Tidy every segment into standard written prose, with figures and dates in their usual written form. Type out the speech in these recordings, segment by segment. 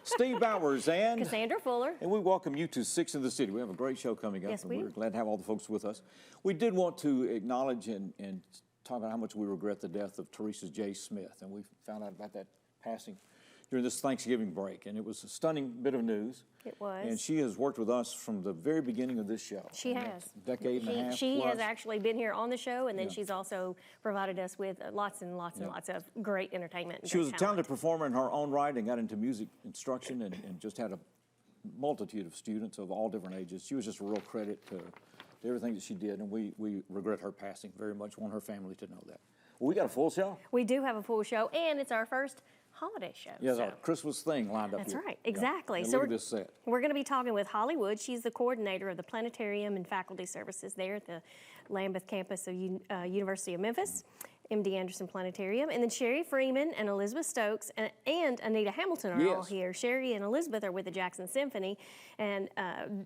Steve Bowers and Cassandra Fuller. And we welcome you to Six in the City. We have a great show coming up. Yes, and we we're do. glad to have all the folks with us. We did want to acknowledge and talk about how much we regret the death of Teresa J. Smith. And we found out about that passing during this Thanksgiving break. And it was a stunning bit of news. It was. And she has worked with us from the very beginning of this show. She has. Decade and a half She plus. has actually been here on the show, and then she's also provided us with lots and lots and lots of great entertainment. And She was a talent. talented performer in her own right and got into music instruction and just had a multitude of students of all different ages. She was just a real credit to everything that she did, and we regret her passing very much. Want her family to know that. Well, we got a full show. We do have a full show, and it's our first holiday show. Yeah, so. our Christmas thing lined up That's here. right, exactly. Yeah. So look at this set. We're going to be talking with Holly Wood. She's the coordinator of the planetarium and faculty services there at the Lambeth campus of University of Memphis, MD Anderson Planetarium. And then Sherry Freeman and Elizabeth Stokes and Anita Hamilton are all here. Sherry and Elizabeth are with the Jackson Symphony, and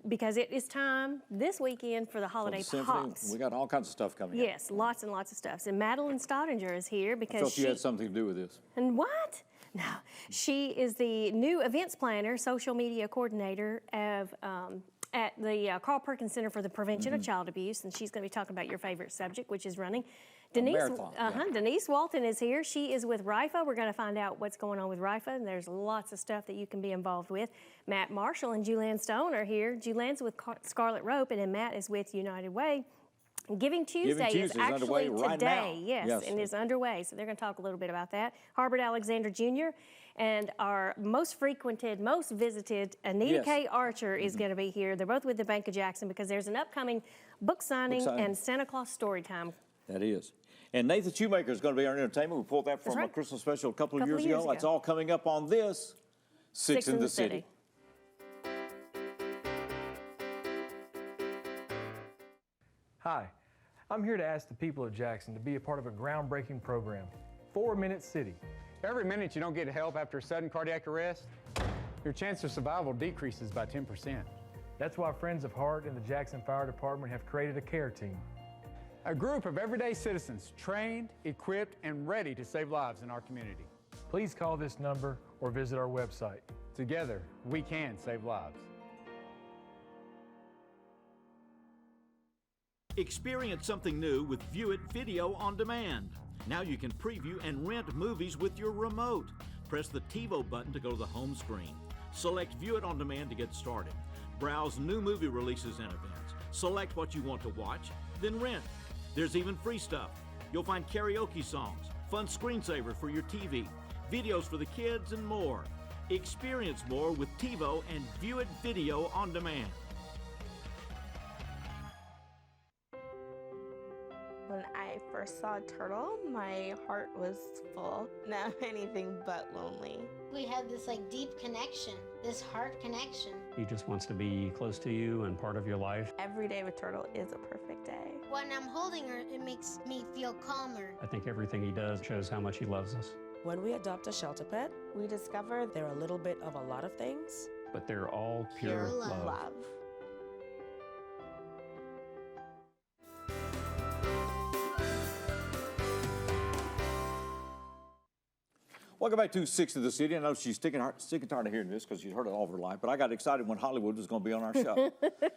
because it is time this weekend for the holiday pops. We got all kinds of stuff coming. Yes, lots and lots of stuff. And Madeline Stottinger is here because I thought you had something to do with this. And what? No, she is the new events planner, social media coordinator of at the Carl Perkins Center for the Prevention of Child Abuse, and she's going to be talking about your favorite subject, which is running. Denise Walton is here. She is with RIFA. We're going to find out what's going on with RIFA, and there's lots of stuff that you can be involved with. Matt Marshall and Julianne Stone are here. Julianne's with Scarlet Rope, and then Matt is with United Way. Giving Tuesday is actually today, yes, and is underway. So they're going to talk a little bit about that. Harbert Alexander Jr. and our most frequented, most visited, Anita K. Archer is going to be here. They're both with the Bank of Jackson because there's an upcoming book signing and Santa Claus story time. That is. And Nathan Shoemaker is going to be our entertainment. We pulled that from a Christmas special a couple of years ago. It's all coming up on this Six in the City. Hi, I'm here to ask the people of Jackson to be a part of a groundbreaking program, 4 Minute City. Every minute you don't get help after a sudden cardiac arrest, your chance of survival decreases by 10%. That's why Friends of Heart and the Jackson Fire Department have created a care team. A group of everyday citizens trained, equipped, and ready to save lives in our community. Please call this number or visit our website. Together, we can save lives. Experience something new with View It Video on Demand. Now you can preview and rent movies with your remote. Press the TiVo button to go to the home screen. Select View It on Demand to get started. Browse new movie releases and events. Select what you want to watch, then rent. There's even free stuff. You'll find karaoke songs, fun screensavers for your TV, videos for the kids, and more. Experience more with TiVo and View It Video on Demand. When I first saw Turtle, my heart was full. Now anything but lonely. We have this deep connection, this heart connection. He just wants to be close to you and part of your life. Every day with Turtle is a perfect day. When I'm holding her, it makes me feel calmer. I think everything he does shows how much he loves us. When we adopt a shelter pet, we discover they're a little bit of a lot of things. But they're all pure love. Welcome back to Six in the City. I know she's sick and tired of hearing this because she's heard it all of her life, but I got excited when Hollywood was going to be on our show.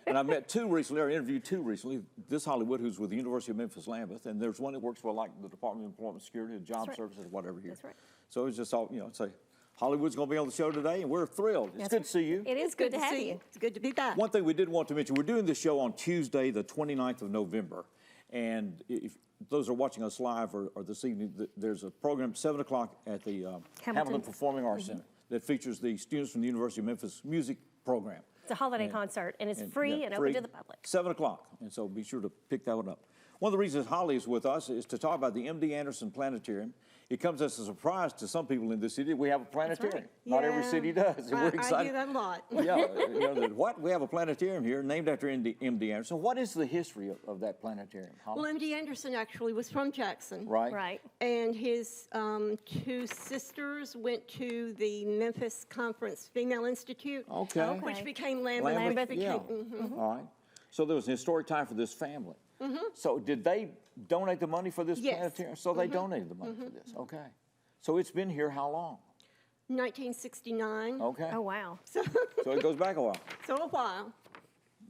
And I met two recently, or interviewed two recently. This Hollywood, who's with the University of Memphis Lambeth, and there's one that works for the Department of Employment Security, Job Services, whatever here. That's right. So it's just all, say, Hollywood's going to be on the show today, and we're thrilled. It's good to see you. It is good to have you. It's good to be back. One thing we did want to mention, we're doing this show on Tuesday, the 29th of November. And if those are watching us live or this evening, there's a program at 7 o'clock at the Hamilton Performing Arts Center that features the students from the University of Memphis music program. It's a holiday concert, and it's free and open to the public. 7 o'clock, and so be sure to pick that one up. One of the reasons Holly is with us is to talk about the MD Anderson Planetarium. It comes as a surprise to some people in this city. We have a planetarium. Not every city does, and we're excited. I hear that a lot. What? We have a planetarium here named after MD Anderson. What is the history of that planetarium, Holly? Well, MD Anderson actually was from Jackson. Right. And his two sisters went to the Memphis Conference Female Institute. Okay. Which became Lambeth. All right. So there was an historic time for this family. So did they donate the money for this planetarium? So they donated the money for this. Okay. So it's been here how long? 1969. Okay. Oh, wow. So it goes back a while. So a while.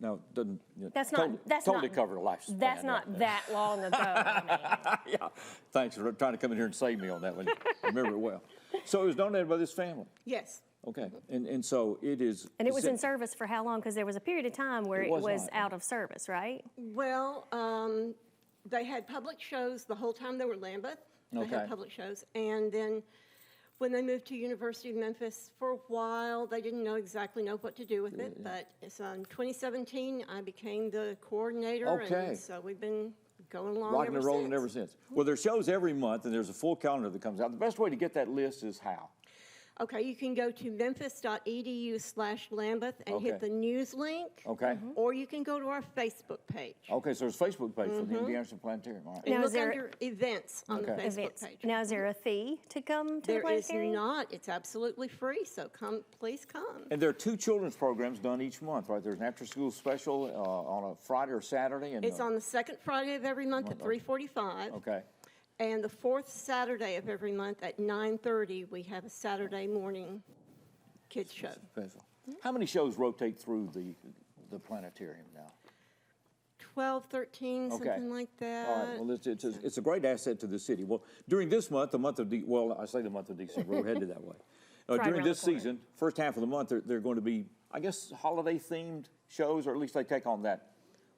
No, it doesn't. That's not- that's totally not- cover a lifespan. That's not that long ago. I mean. Yeah. Thanks for trying to come in here and save me on that one. I remember it well. So it was donated by this family. Yes. Okay. And so it is. And it was in service for how long? Because there was a period of time where it was not. out of service, right? Well, they had public shows the whole time they were Lambeth. They Okay. had public shows. And then when they moved to University of Memphis, for a while, they didn't exactly know what to do with it. But it's in 2017, I became the coordinator. Okay. And so we've been going along Rocking and rolling ever since. since. Well, there's shows every month, and there's a full calendar that comes out. The best way to get that list is how? Okay, you can go to memphis.edu/Lambeth and hit Okay. the news link. Okay. Or you can go to our Facebook page. Okay, so there's a Facebook page for the MD Anderson Planetarium. All right. And Now, is look there- under events on the Okay. Facebook Events. page. Now, is there a fee to come to the There is planetarium? not. It's absolutely free, so please come. And there are 2 children's programs done each month, right? There's an after-school special on a Friday or Saturday. And It's on the second Friday of every month at 3:45. Okay. And the fourth Saturday of every month at 9:30, we have a Saturday morning kids show. Special. How many shows rotate through the planetarium now? 12, 13, Okay. something like that. All right. Well, it's a great asset to the city. Well, during this month, I say the month of December. We're headed that way. Right During around this the corner. season, first half of the month, they're going to be, I guess, holiday-themed shows, or at least they take on that.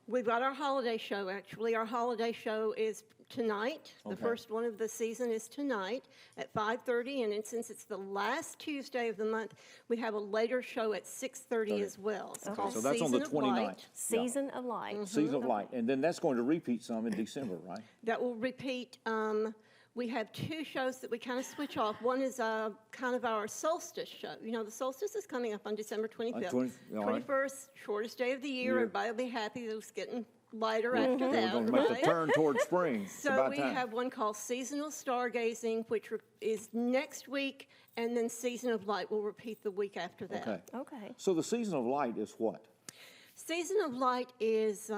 We've got our holiday show, actually. Our holiday show is tonight. The Okay. first one of the season is tonight at 5:30, and since it's the last Tuesday of the month, we have a later show at 6:30 as well. It's called So that's on the Season of 29th. Light. Season of Light. Season of Light. And then that's going to repeat some in December, right? That will repeat. We have 2 shows that we kind of switch off. One is kind of our solstice show. You know, the solstice is coming up on December 25th. 21st, shortest day of the year. Everybody will be happy. It's getting lighter after We're that. going to make the right? turn towards spring. It's So about we time. have one called Seasonal Stargazing, which is next week, and then Season of Light will repeat the week after that. Okay. Okay. So the Season of Light is what? Season of Light is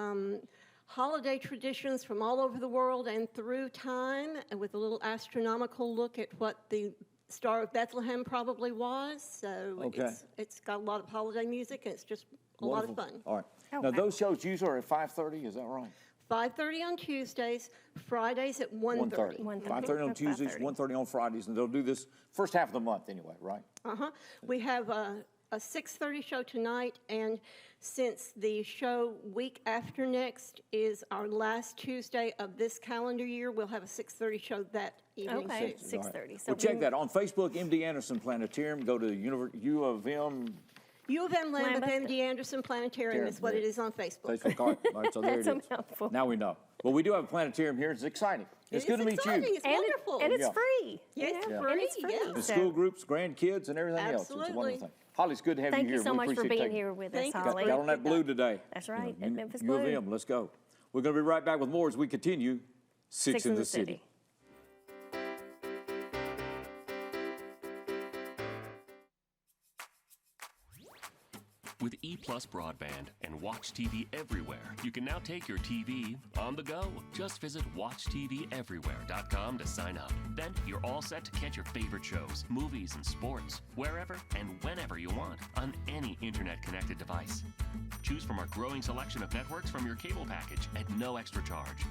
holiday traditions from all over the world and through time, and with a little astronomical look at what the Star of Bethlehem probably was. So Okay. it's got a lot of holiday music, and it's just a lot of Wonderful. fun. All right. Oh, Now, wow. those shows usually are at 5:30, is that right? 5:30 on Tuesdays, Fridays at 1:30. 5:30 on Tuesdays, 5:30. 1:30 on Fridays, and they'll do this first half of the month anyway, right? We have a 6:30 show tonight, and since the show week after next is our last Tuesday of this calendar year, we'll have a 6:30 show that evening Okay, too. 6:30. Well, check that on Facebook, MD Anderson Planetarium. Go to U of M U of M Lambeth Lambeth. MD Anderson Planetarium is what Yeah. it is on Facebook. Facebook. All right, so there That's it a is. mouthful. Now we know. Well, we do have a planetarium here. It's exciting. It's good to meet exciting. you. It's wonderful. And it's Yeah. free. Yeah, you it's know, free, And it's free. yeah. The so school groups, grandkids, and everything else. It's a Absolutely. wonderful thing. Holly, it's good to have Thank you here. you so We much for appreciate being taking- here with us, Thank you. Holly. Got on that blue today. That's right, You at know, Memphis U of Blue. M, let's go. We're going to be right back with more as we continue Six in the City. With EPlus broadband and Watch TV everywhere, you can now take your TV on the go. Just visit WatchTVEverywhere.com to sign up. Then you're all set to catch your favorite shows, movies, and sports wherever and whenever you want on any internet-connected device. Choose from our growing selection of networks from your cable package at no extra charge.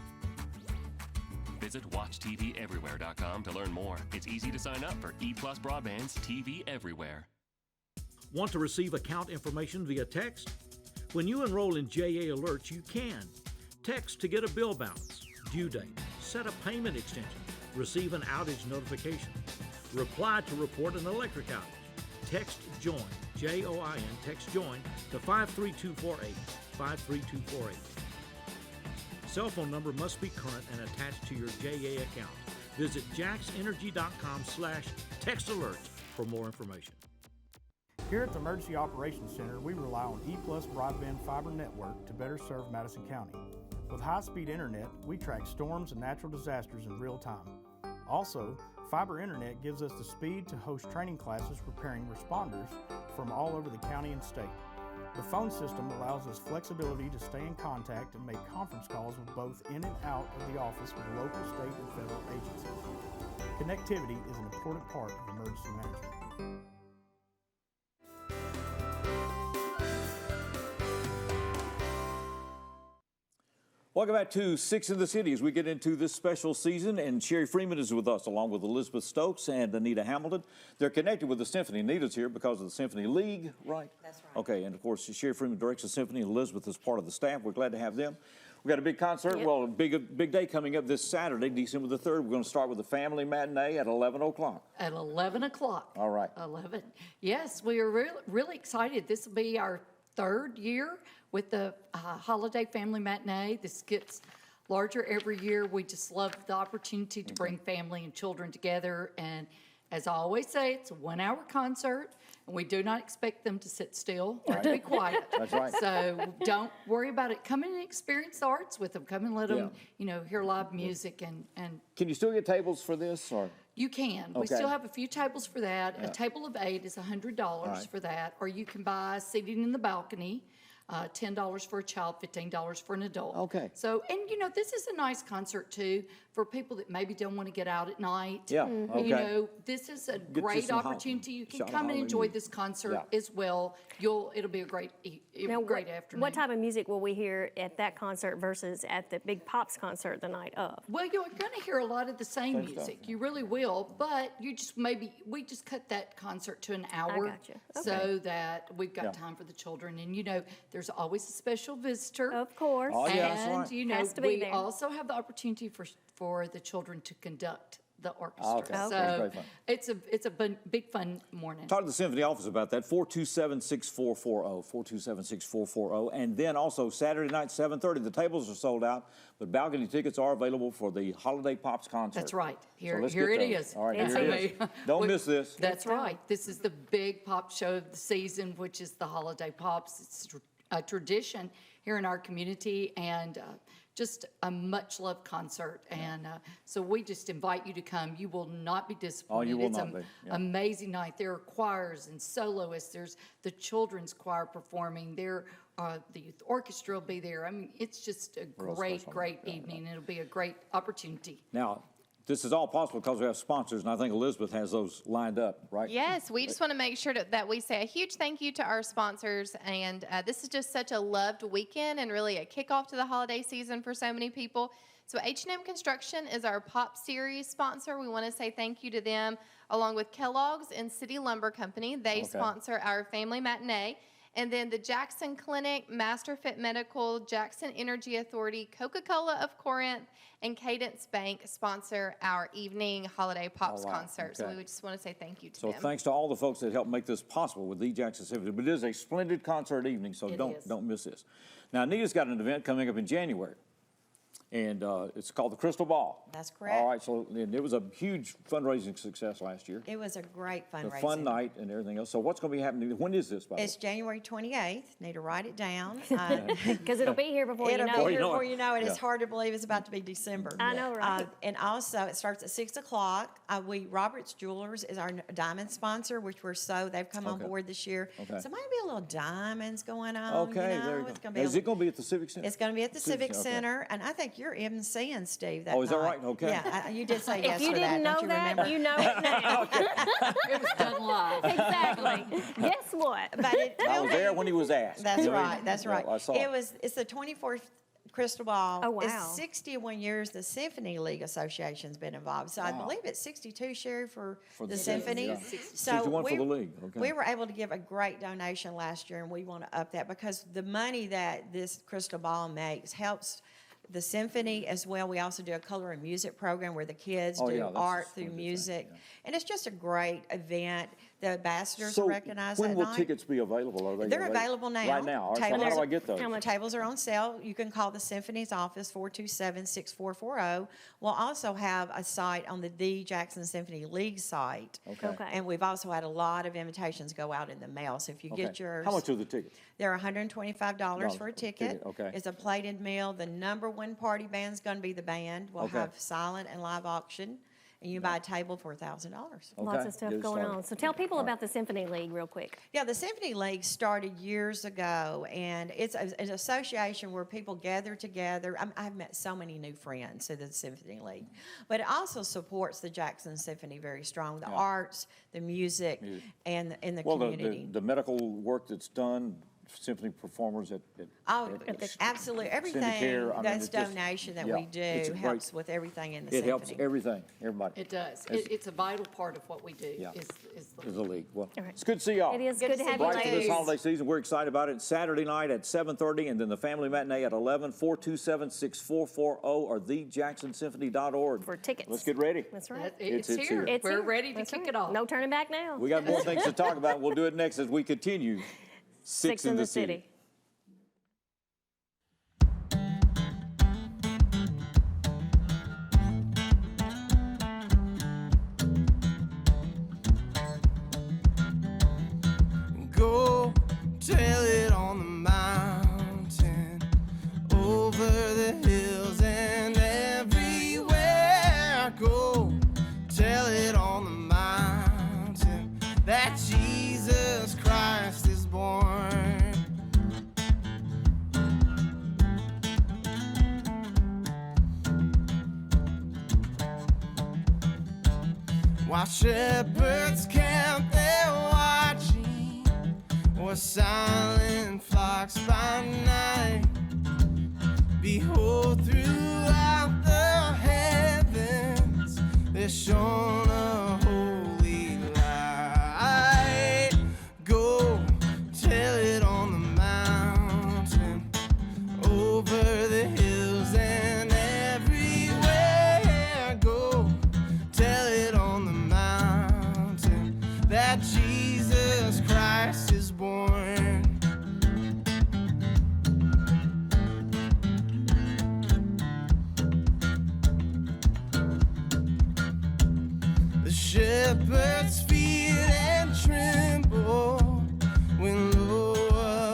Visit WatchTVEverywhere.com to learn more. It's easy to sign up for EPlus Broadband's TV Everywhere. Want to receive account information via text? When you enroll in JA Alerts, you can. Text to get a bill bounce, due date, set a payment extension, receive an outage notification, reply to report an electric outage. Text JOIN, J-O-I-N, text JOIN to 53248, 53248. Cell phone number must be current and attached to your JA account. Visit jaxenergy.com/textalerts for more information. Here at the Emergency Operations Center, we rely on EPlus broadband fiber network to better serve Madison County. With high-speed internet, we track storms and natural disasters in real time. Also, fiber internet gives us the speed to host training classes preparing responders from all over the county and state. The phone system allows us flexibility to stay in contact and make conference calls with both in and out of the office with local, state, and federal agencies. Connectivity is an important part of emergency management. Welcome back to Six in the City as we get into this special season, and Sherry Freeman is with us along with Elizabeth Stokes and Anita Hamilton. They're connected with the Symphony. Anita's here because of the Symphony League, right? That's right. Okay, and of course Sherry Freeman directs the Symphony, and Elizabeth is part of the staff. We're glad to have them. We got a big concert, well, a big day coming up this Saturday, December the 3rd. We're going to start with the family matinee at 11 o'clock. At 11 o'clock. All right. 11. Yes, we are really excited. This will be our 3rd year with the holiday family matinee. This gets larger every year. We just love the opportunity to bring family and children together. And as I always say, it's a 1-hour concert, and we do not expect them to sit still or to be quiet. That's right. So don't worry about it. Come in and experience the arts with them. Come and let them, hear live music and. Can you still get tables for this, or? You can. We still have a few tables for that. A table of 8 is $100 for that, or you can buy seating in the balcony. $10 for a child, $15 for an adult. Okay. So, and this is a nice concert too for people that maybe don't want to get out at night. Yeah. Okay. This is a great opportunity. You can come and enjoy this concert as well. It'll be a great afternoon. What type of music will we hear at that concert versus at the Big Pops concert the night of? Well, you're going to hear a lot of the same music. Stuff, You really will, but we just cut that concert to an hour. I gotcha. Okay. So that we've got time for the children. And there's always a special visitor. Of course. Oh, yeah, that's right. And Has to be we there. also have the opportunity for the children to conduct the orchestra. Okay. So That's great fun. it's a big fun morning. Talk to the Symphony office about that, 427-6440, 427-6440. And then also Saturday night, 7:30, the tables are sold out, but balcony tickets are available for the Holiday Pops concert. That's right. Here let's it get those. is. All right, here it is. Don't miss this. That's right. This is the big pop show of the season, which is the Holiday Pops. It's a tradition here in our community, and just a much-loved concert. And so we just invite you to come. You will not be disappointed. Oh, you will it's not be. Yeah. Amazing night. There are choirs and soloists. There's the children's choir performing. There the youth orchestra will be there. I mean, it's just a great evening. It'll be a great opportunity. Now, this is all possible because we have sponsors, and I think Elizabeth has those lined up, right? Yes, we just want to make sure that we say a huge thank you to our sponsors, and this is just such a loved weekend and really a kickoff to the holiday season for so many people. So H&M Construction is our Pop Series sponsor. We want to say thank you to them, along with Kellogg's and City Lumber Company. They sponsor our family matinee. And then the Jackson Clinic, MasterFit Medical, Jackson Energy Authority, Coca-Cola of Corinth, and Cadence Bank sponsor our evening Holiday Pops concert. So we would just want to say thank you to them. So thanks to all the folks that helped make this possible with the Jackson Symphony. But it is a splendid concert evening, so don't miss this. Now, Anita's got an event coming up in January, and it's called the Crystal Ball. That's correct. All right, so it was a huge fundraising success last year. It was a great fundraising. A fun night and everything else. So what's going to be happening? When is this, by the way? It's January 28th. Need to write it down. Because it'll be here before you know it. It'll be here before you know it. It's hard to believe it's about to be December. I know, right? And also, it starts at 6 o'clock. Robert's Jewelers is our diamond sponsor, which they've come on board this year. Okay. So maybe a little diamonds going on. Okay, there you go. Is it going to be at the Civic Center? It's going to be at the Civic Center, and I think you're emceeing Steve that night. Oh, is that right? Okay. Yeah, you did say yes for that. If you didn't know that, you know it now. It was done live. Exactly. Guess what? But I was there when he was asked. That's right. That's right. I saw It's the 24th Crystal Ball. Oh, wow. It's 61 years the Symphony League Association's been involved. So I believe it's 62, Sherry, for the Symphony. Yeah. So 61 for the league. Okay. We were able to give a great donation last year, and we want to up that because the money that this Crystal Ball makes helps the Symphony as well. We also do a color and music program where the kids do art through music. And it's just a great event. The ambassadors are recognized that night. When will tickets be available? Are they They're available now. Right now. All right, so how do I get those? Tables are on sale. You can call the Symphony's office, 427-6440. We'll also have a site on the Jackson Symphony League site. Okay. And we've also had a lot of invitations go out in the mail. So if you get yours. How much are the tickets? They're $125 for a ticket. Okay. It's a plated meal. The #1 party band's going to be the band. We'll have silent and live auction. and you buy a table for $1,000. Lots of stuff going on. So tell people about the Symphony League real quick. Yeah, the Symphony League started years ago, and it's an association where people gather together. I've met so many new friends through the Symphony League, but it also supports the Jackson Symphony very strong, the arts, the music, and the community. The medical work that's done, symphony performers at absolutely. Everything that's donation that we do helps with everything in the symphony. It helps everything, everybody. It does. It's a vital part of what we do is the league. Well, it's good to see y'all. It is good to have you right for this ladies. holiday season. We're excited about it. Saturday night at 7:30, and then the family matinee at 11. 427-6440 or thejacksonsymphony.org. For tickets. Let's get ready. That's right. It's here. We're ready to kick it off. No turning back now. We got more things to talk about. We'll do it next as we continue. Six in the City. Go tell it on the mountain, over the hills and everywhere. Go tell it on the mountain that Jesus Christ is born. While shepherds camp there watching, or silent flocks by night, behold, throughout the heavens there's shone a holy light. Go tell it on the mountain, over the hills and everywhere. Go tell it on the mountain that Jesus Christ is born. The shepherds fear and tremble when low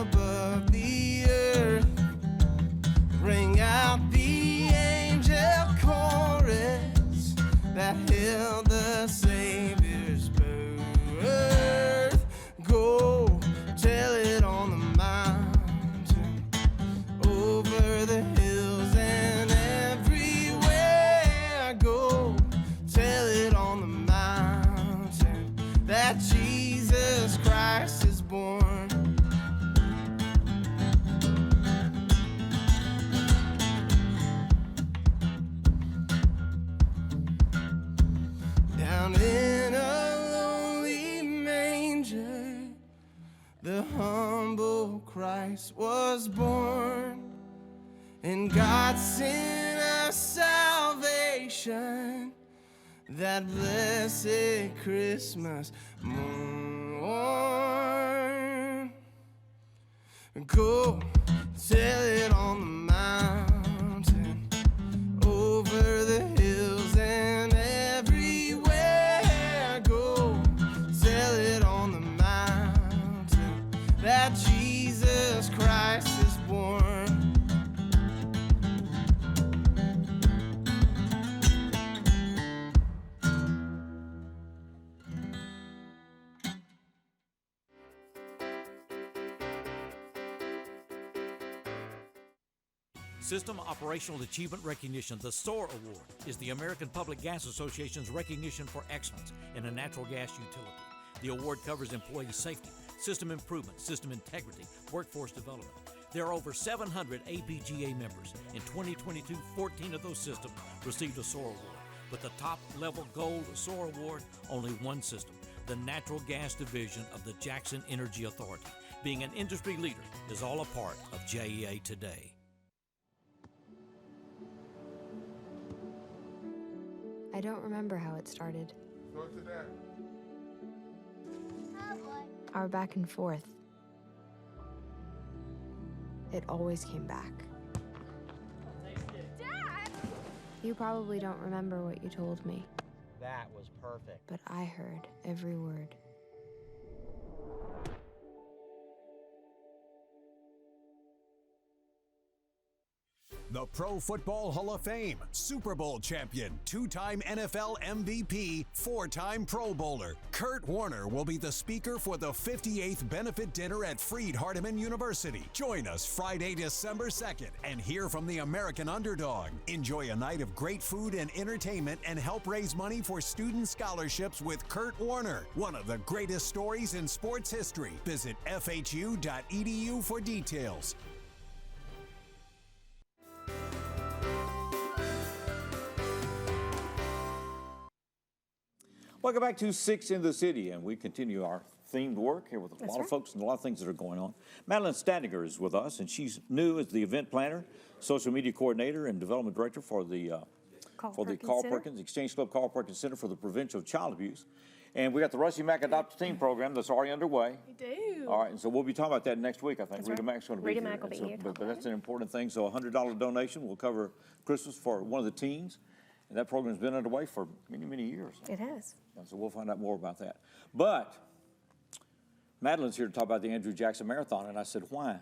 above the earth ring out the angel chorus that hailed the Savior's birth. Go tell it on the mountain, over the hills and everywhere. Go tell it on the mountain that Jesus Christ is born. Down in a lonely manger, the humble Christ was born, and God sent us salvation that blessed Christmas morn. Go tell it on the mountain, over the hills and everywhere. Go tell it on the mountain that Jesus Christ is born. System Operational Achievement Recognition, the SOAR Award, is the American Public Gas Association's recognition for excellence in a natural gas utility. The award covers employee safety, system improvement, system integrity, workforce development. There are over 700 APGA members. In 2022, 14 of those systems received a SOAR Award. But the top-level gold SOAR Award, only one system, the Natural Gas Division of the Jackson Energy Authority. Being an industry leader is all a part of JEA today. I don't remember how it started. Go to that. Our back and forth. It always came back. Dad! You probably don't remember what you told me, That was perfect. but I heard every word. The Pro Football Hall of Fame, Super Bowl champion, two-time NFL MVP, four-time Pro Bowler, Kurt Warner will be the speaker for the 58th benefit dinner at Freed-Hardeman University. Join us Friday, December 2nd and hear from the American underdog. Enjoy a night of great food and entertainment and help raise money for student scholarships with Kurt Warner, one of the greatest stories in sports history. Visit fhu.edu for details. Welcome back to 6 in the City, and we continue our themed work here with a lot of folks and a lot of things that are going on. Madeline Stadiger is with us, and she's new as the event planner, social media coordinator, and development director for the Carl Perkins Exchange Club Carl Perkins Center for the Prevention of Child Abuse. And we got the Rusty Mack Adopt a Teen program that's already underway. We do. All right, and so we'll be talking about that next week, I think. Rita Mack's going to be here. Rita Mack will be here. But that's an important thing. So a $100 donation will cover Christmas for one of the teens. And that program's been underway for many, many years. It has. And so we'll find out more about that. But Madeline's here to talk about the Andrew Jackson Marathon, and I said, why?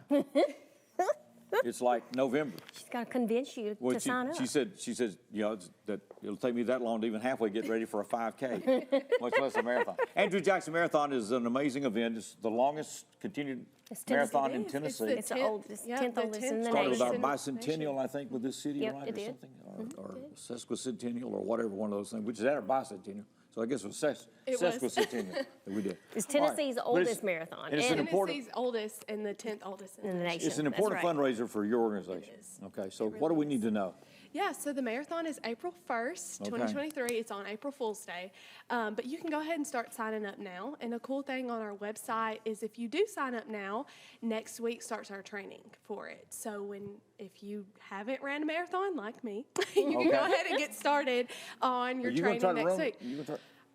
It's like November. She's got to convince you to sign up. She says, you know, that it'll take me that long to even halfway get ready for a 5K, much less a marathon. Andrew Jackson Marathon is an amazing event. It's the longest continued marathon in Tennessee. It's the oldest, 10th oldest in the started nation. with our bicentennial, I think, with this city, Yep, right, it or did. something, or sesquicentennial, or whatever one of those things, which is at our bicentennial. So I guess it was sesquicentennial that we did. It's Tennessee's oldest marathon. And it's an important, Tennessee's oldest and the 10th oldest in the nation. it's an important fundraiser for your organization. It is. Okay, so what do we need to know? Yeah, so the marathon is April 1st, 2023. It's on April Fool's Day. But you can go ahead and start signing up now. And a cool thing on our website is if you do sign up now, next week starts our training for it. So if you haven't ran a marathon like me, you can go ahead and get started on your training next week.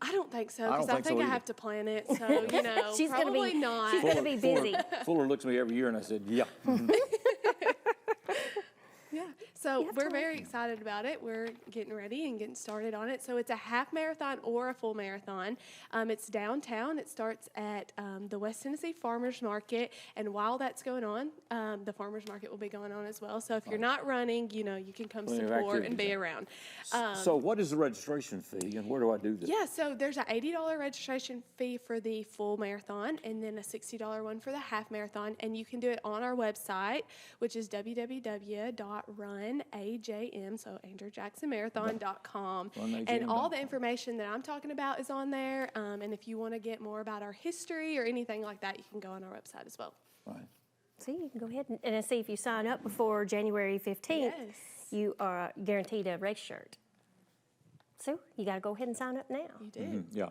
I don't think so, because I think I have to plan it. So, you know, she's probably not. She's going to be busy. Fuller looks at me every year, and I said, yeah. Yeah, so we're very excited about it. We're getting ready and getting started on it. So it's a half marathon or a full marathon. It's downtown. It starts at the West Tennessee Farmers Market. And while that's going on, the Farmers Market will be going on as well. So if you're not running, you know, you can come support and be around. So what is the registration fee, and where do I do this? Yeah, so there's an $80 registration fee for the full marathon and then a $60 one for the half marathon. And you can do it on our website, which is www.runajm, so AndrewJacksonMarathon.com. And all the information that I'm talking about is on there. And if you want to get more about our history or anything like that, you can go on our website as well. Right. See, you can go ahead and see if you sign up before January 15th, you are guaranteed a race shirt. So you got to go ahead and sign up now. You do. Yeah.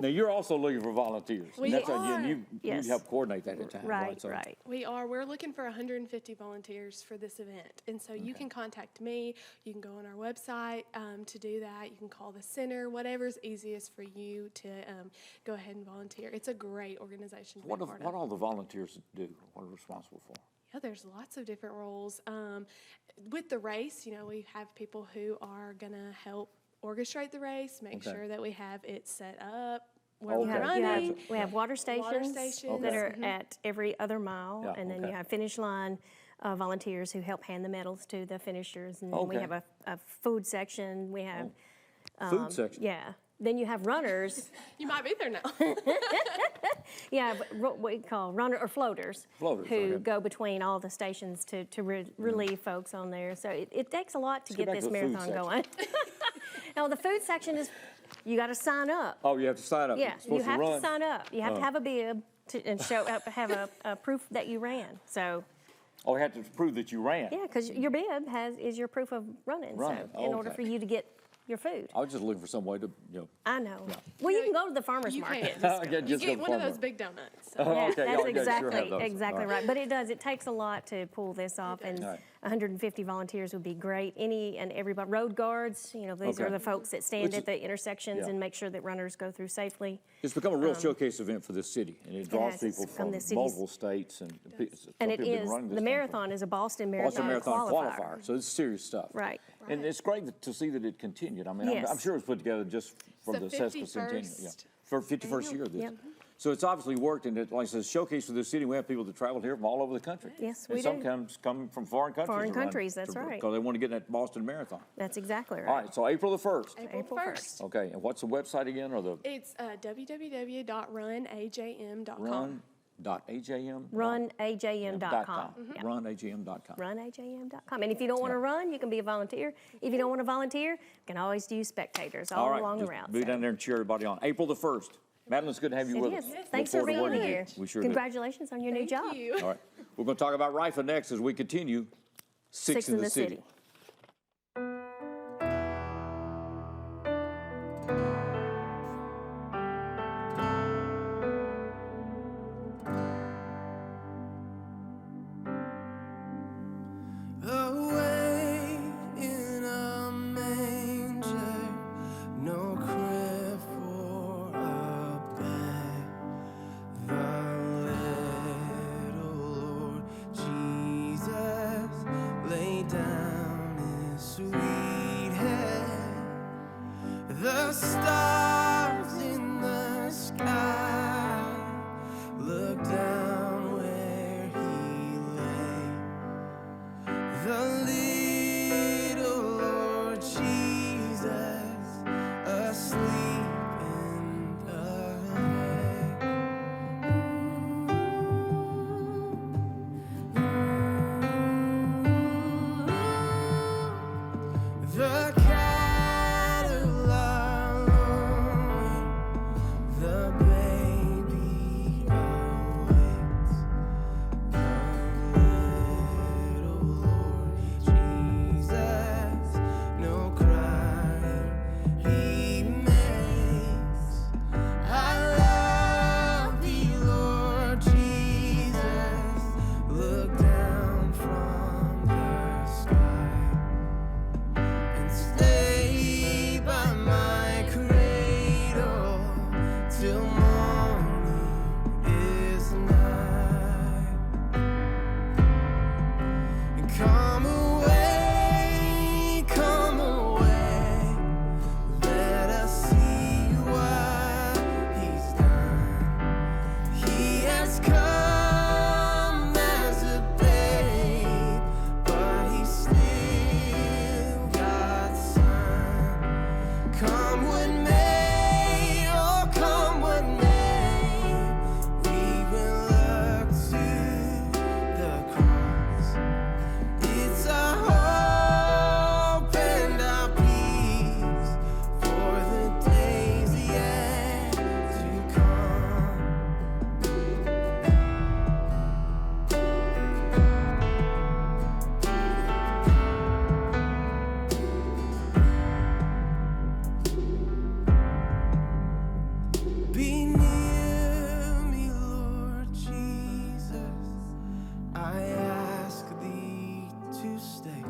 Now, you're also looking for volunteers. We are. And you help coordinate that at times, right? Right. We are. We're looking for 150 volunteers for this event. And so you can contact me. You can go on our website to do that. You can call the center, whatever's easiest for you to go ahead and volunteer. It's a great organization to be part of. What all the volunteers do? What are responsible for? Yeah, there's lots of different roles. With the race, you know, we have people who are going to help orchestrate the race, make sure that we have it set up, where we're running. We have water stations, that are Mm-hmm. at every other mile, and then you have finish line volunteers who help hand the medals to the finishers, and then we have a food section. We have food section. Yeah. Then you have runners. You might be there now. Yeah, what we call floaters who go between all the stations to relieve folks on there. So it takes a lot to get this marathon going. Now, the food section is, you got to sign up. Oh, you have to sign up. Yeah, you have to sign up. You have to have a bib and show up, have a proof that you ran. So. Oh, you have to prove that you ran. Yeah, because your bib is your proof of running. So in order for you to get your food. I was just looking for some way to, you know. I know. Yeah. Well, you can go to the farmer's market. You get one of those big donuts. So. Yeah, that's exactly right. But it takes a lot to pull this off, and 150 volunteers would be great. Any and everybody, road guards, you know, these are the folks that stand at the intersections and make sure that runners go through safely. It's become a real showcase event for this city, and it draws people from multiple states. And it is, the marathon is a Boston Marathon qualifier. So it's serious stuff. Right. And it's great to see that it continued. I mean, I'm sure it was put together just for the sesquicentennial. Yeah. For 51st year. So it's obviously worked, and it, like I said, showcase for this city. We have people that travel here from all over the country. Yes, we and do. sometimes come from foreign countries. Foreign countries, that's right. Because they want to get in that Boston Marathon. That's exactly right. All right, so April the 1st. April 1st. Okay, and what's the website again, or the? It's www.runajm.com. Run.ajm? Runajm.com. Yeah. Runajm.com. Runajm.com. And if you don't want to run, you can be a volunteer. If you don't want to volunteer, you can always do spectators all along the route. Be down there and cheer everybody on. April the 1st. Madeline, it's good to have you with us. Thanks for being here. We sure Congratulations on your new job. Thank you. All right. We're going to talk about Rifle next as we continue Six in the City. Away in a manger, no crib for a bed. The little Lord Jesus laid down his sweet head. The stars in the sky look down where he lay. The little Lord Jesus asleep and awake. The cattle are lowing, the baby awakes. The little Lord Jesus, no crying he makes. I love thee, Lord Jesus. Look down from the sky and stay by my cradle till morning is nigh. Come away, let us see what he's done. He has come as a babe, but he's still God's son. Come what may, oh come what may, we will look to the cross. It's a hope and a peace for the days yet to come. Be near me, Lord Jesus. I ask thee to stay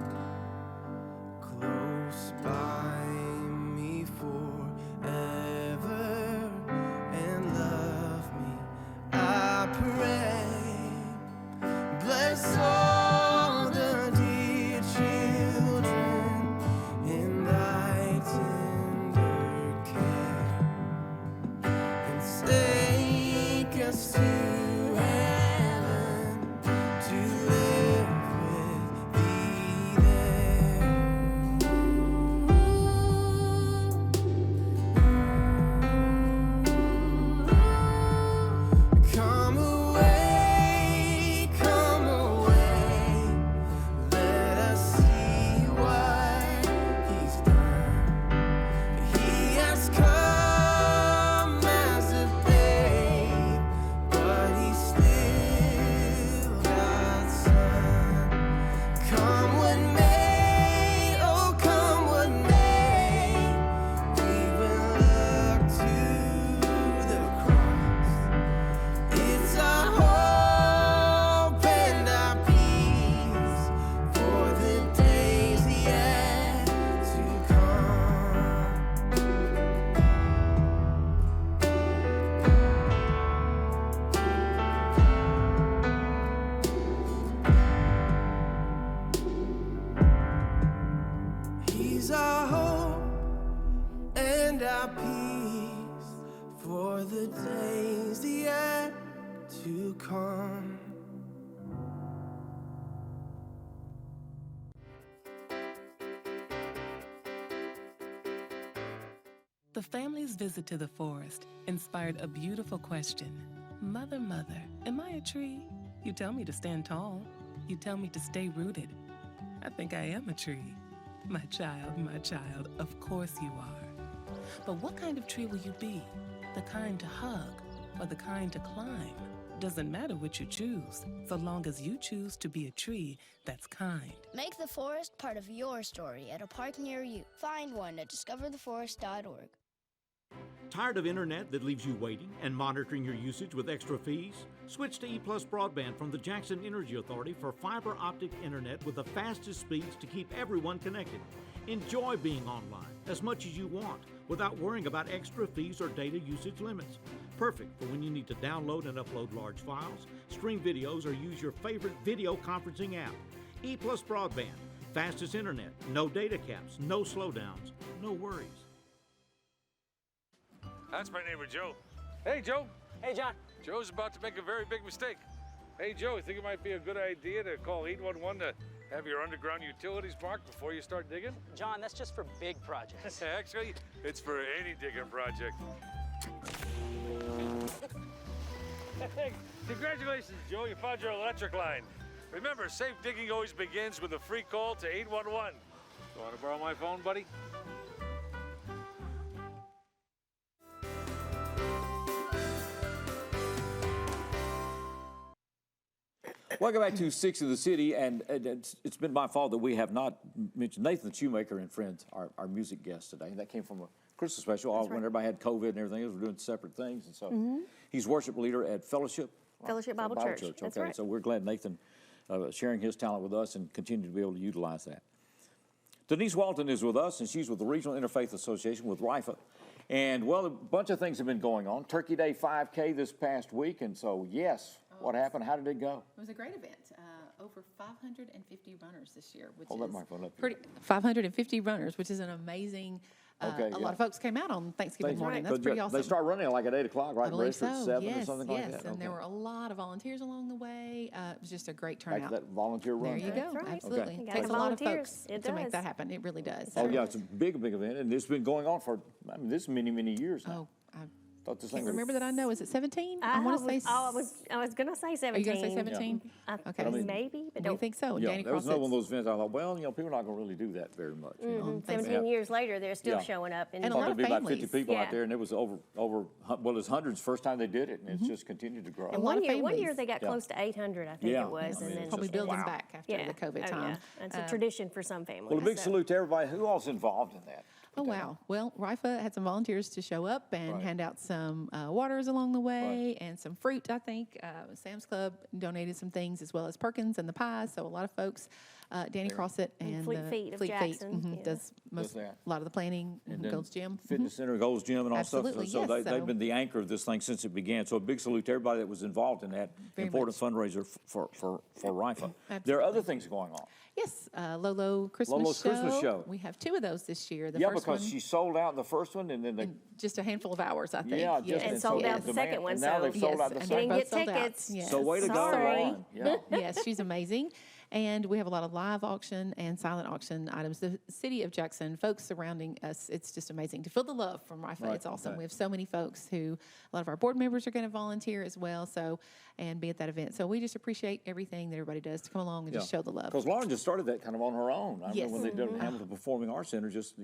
close by me forever and love me, I pray. Bless all the dear children in thy tender care, and take us to heaven to live with thee there. Come away, let us see what he's done. He has come as a babe, but he's still God's son. Come what may, oh come what may, we will look to the cross. It's a hope and a peace for the days yet to come. He's our hope and our peace for the days yet to come. The family's visit to the forest inspired a beautiful question. Mother, mother, am I a tree? You tell me to stand tall. You tell me to stay rooted. I think I am a tree. My child, of course you are. But what kind of tree will you be? The kind to hug or the kind to climb? Doesn't matter which you choose, so long as you choose to be a tree that's kind. Make the forest part of your story at a park near you. Find one at discovertheforest.org. Tired of internet that leaves you waiting and monitoring your usage with extra fees? Switch to EPlus Broadband from the Jackson Energy Authority for fiber optic internet with the fastest speeds to keep everyone connected. Enjoy being online as much as you want without worrying about extra fees or data usage limits. Perfect for when you need to download and upload large files, stream videos, or use your favorite video conferencing app. EPlus Broadband, fastest internet, no data caps, no slowdowns, no worries. That's my neighbor, Joe. Hey, Joe. Hey, John. Joe's about to make a very big mistake. Hey, Joe, you think it might be a good idea to call 811 to have your underground utilities marked before you start digging? John, that's just for big projects. Actually, it's for any digging project. Hey, congratulations, Joe. You found your electric line. Remember, safe digging always begins with a free call to 811. You want to borrow my phone, buddy? Welcome back to Six of the City, and it's been my fault that we have not mentioned Nathan Shoemaker and friends, our music guest today. That came from a Christmas special when everybody had COVID and everything else. We're doing separate things, and so he's worship leader at Fellowship Bible Church. Okay, That's right. so we're glad Nathan sharing his talent with us and continue to be able to utilize that. Denise Walton is with us, and she's with the Regional Interfaith Association with RIFA. And, well, a bunch of things have been going on. Turkey Day 5K this past week, and so, yes, what happened? How did it go? It was a great event. Over 550 runners this year, which Hold is that microphone up pretty. 550 runners, which is an amazing. A lot of folks came out on Thanksgiving morning. That's pretty awesome. They start running like at 8 o'clock, right? I believe so. At 7 yes, or something yes. like that. And there were a lot of volunteers along the way. It was just a great Back turnout. to that volunteer run. There you go. Right. Absolutely. Okay. It takes a lot of folks It to make does. that happen. It really does. Oh, yeah, it's a big event, and it's been going on for, this many, many years now. I can't remember that I know. Is it 17? I want to say. I was going to say 17. Are you going to say 17? Yeah. Okay. Maybe, but don't think so. Yeah, there was another one of those events I thought, well, people are not going to really do that very much. 17 years later, they're still showing up. And a thought lot of there'd be about families. 50 people out there, and it was well, it was hundreds first time they did it, and it's just continued to grow. And one year they got close to 800, I think it was. And then probably building back after the COVID time. Yeah. It's a tradition for some families. Well, a big salute to everybody. Who all's involved in that? Oh, wow. Well, RIFA had some volunteers to show up and hand out some waters along the way and some fruit, I think. Sam's Club donated some things as well as Perkins and the pies. So a lot of folks, Danny Crossett and Fleet Feet of Jackson, does a lot of the planning in Gold's Gym. Fitness Center, Gold's Gym and all Absolutely, stuff. So yes, they've been the anchor of this thing since it began. So a big salute to everybody that was involved in that important fundraiser for RIFA. There are other things going on. Yes, Lolo's Christmas Show. We have 2 of those this year. The first because one, she sold out the first one, and then they just a handful of hours, I think. Yeah, and sold out the second one. And now they've sold out the second one. Didn't get tickets. Yes. So way to go, yeah. Yes, she's amazing. And we have a lot of live auction and silent auction items. The city of Jackson, folks surrounding us, it's just amazing to feel the love from RIFA. Right, it's awesome. okay. We have so many folks who, a lot of our board members are going to volunteer as well, and be at that event. So we just appreciate everything that everybody does to come along and just show the love. Because Lauren just started that kind of on her own. I remember when they did Hamilton Performing Arts Center, just